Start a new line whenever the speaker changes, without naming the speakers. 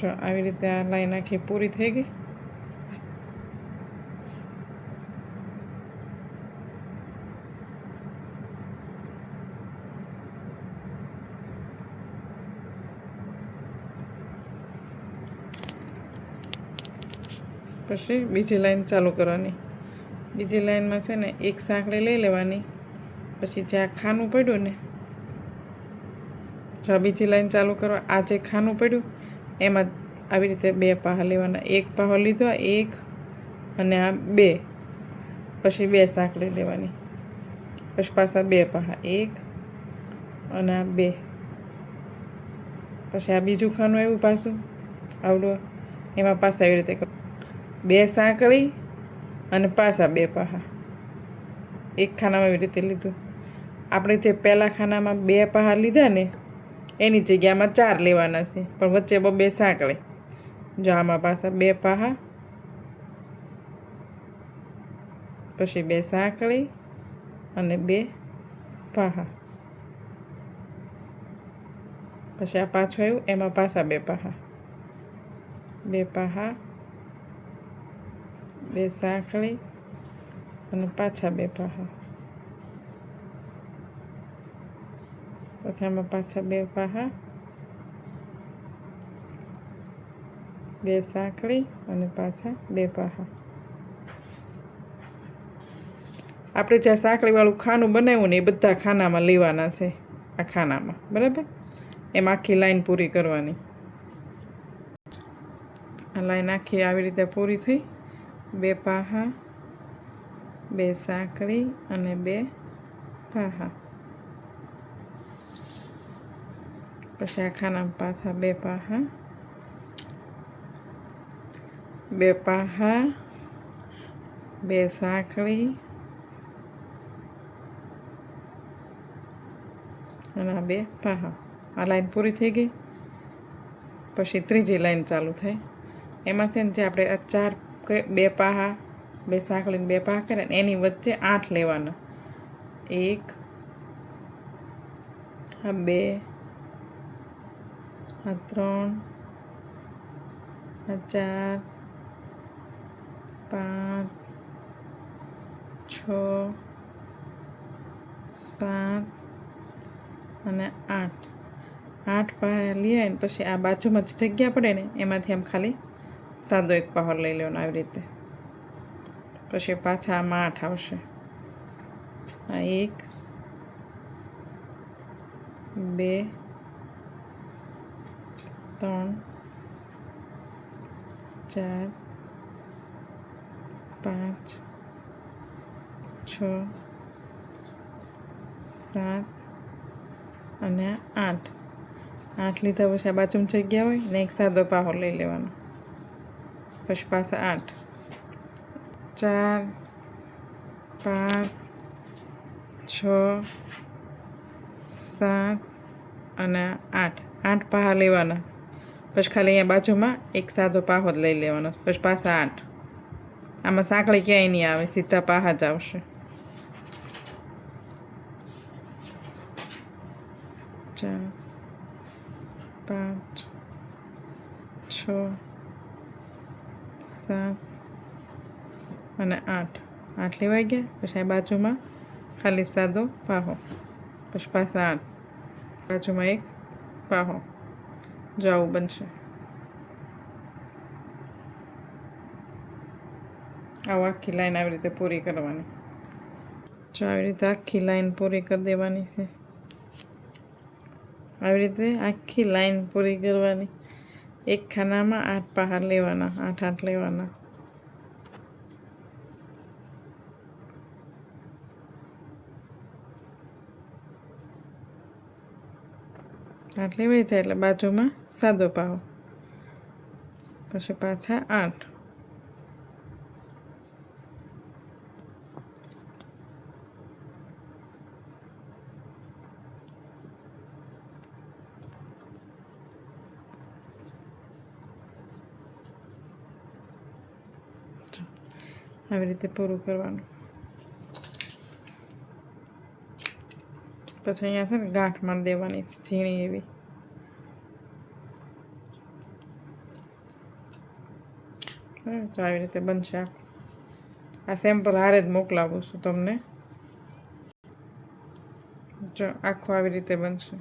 જો આવી રીતે આ લાઈન આખી પૂરી થઈ ગઈ. પછી બીજી લાઈન ચાલુ કરવાની. બીજી લાઈનમાં છે ને એક સાંકળી લઈ લેવાની. પછી જ્યાં ખાનું પડ્યું ને, જો બીજી લાઈન ચાલુ કરવા, આ જે ખાનું પડ્યું એમાં આવી રીતે બે પાહા લેવાના. એક પાહો લીધો, એક અને આ બે, પછી બે સાંકળી લેવાની. પછી પાછા બે પાહા, એક અને આ બે. પછી આ બીજું ખાનું આવ્યું પાછું આવડું, એમાં પાછા આવી રીતે બે સાંકળી અને પાછા બે પાહા. એક ખાનામાં એવી રીતે લીધું. આપણે જે પહેલાં ખાનામાં બે પાહા લીધા ને એની જગ્યામાં 4 લેવાના છે, પણ વચ્ચે બે સાંકળી. જો આમાં પાછા બે પાહા, પછી બે સાંકળી અને બે પાહા. પછી આ પાછું આવ્યું, એમાં પાછા બે પાહા, બે પાહા, બે સાંકળી અને પાછા બે પાહા. પછી આમાં પાછા બે પાહા, બે સાંકળી અને પાછા બે પાહા. આપણે જ્યાં સાંકળીવાળું ખાનું બનાવ્યું ને એ બધા ખાનામાં લેવાના છે. આ ખાનામાં બરાબર, એમાં આખી લાઈન પૂરી કરવાની. આ લાઈન આખી આવી રીતે પૂરી થઈ. બે પાહા, બે સાંકળી અને બે પાહા. પછી આ ખાનામાં પાછા બે પાહા, બે પાહા, બે સાંકળી અને આ બે પાહા. આ લાઈન પૂરી થઈ ગઈ. પછી ત્રીજી લાઈન ચાલુ થાય. એમાં છે ને જે આપણે આ 4 બે પાહા, બે સાંકળીને બે પાહા કર્યા ને એની વચ્ચે 8 લેવાના. 1, આ 2, આ 3, આ 4, 5, 6, 7 અને 8. 8 પાહા લઈ આવીને પછી આ બાજુમાં જે જગ્યા પડે ને એમાંથી આમ ખાલી સાદો એક પાહો લઈ લેવાનો આવી રીતે. પછી પાછા આમાં 8 આવશે. આ 1, 2, 3, 4, 5, 6, 7 અને 8. 8 લીધા પછી આ બાજુમાં જગ્યા હોય ને એક સાદો પાહો લઈ લેવાનો. પછી પાછા 8, 4, 5, 6, 7 અને 8. 8 પાહા લેવાના. પછી ખાલી અહીંયા બાજુમાં એક સાદો પાહો જ લઈ લેવાનો. પછી પાછા 8. આમાં સાંકળી ક્યાંય નહીં આવે, સીધા પાહા જ આવશે. 4, 5, 6, 7 અને 8. 8 લેવાઈ ગયા. પછી આ બાજુમાં ખાલી સાદો પાહો. પછી પાછા 8. બાજુમાં એક પાહો. જો આવું બનશે. આવું આખી લાઈન આવી રીતે પૂરી કરવાની. જો આવી રીતે આખી લાઈન પૂરી કરી દેવાની છે. આવી રીતે આખી લાઈન પૂરી કરવાની. એક ખાનામાં 8 પાહા લેવાના, 8 8 લેવાના. 8 લેવાઈ જાય એટલે બાજુમાં સાદો પાહો. પછી પાછા 8. આવી રીતે પૂરું કરવાનું. પછી અહીંયા છે ને ગાંઠ મારી દેવાની છે ઝીણી એવી. તો આવી રીતે બનશે આખું. આ સેમ્પલ હારે જ મોકલાવું છું તમને. જો આખું આવી રીતે બનશે.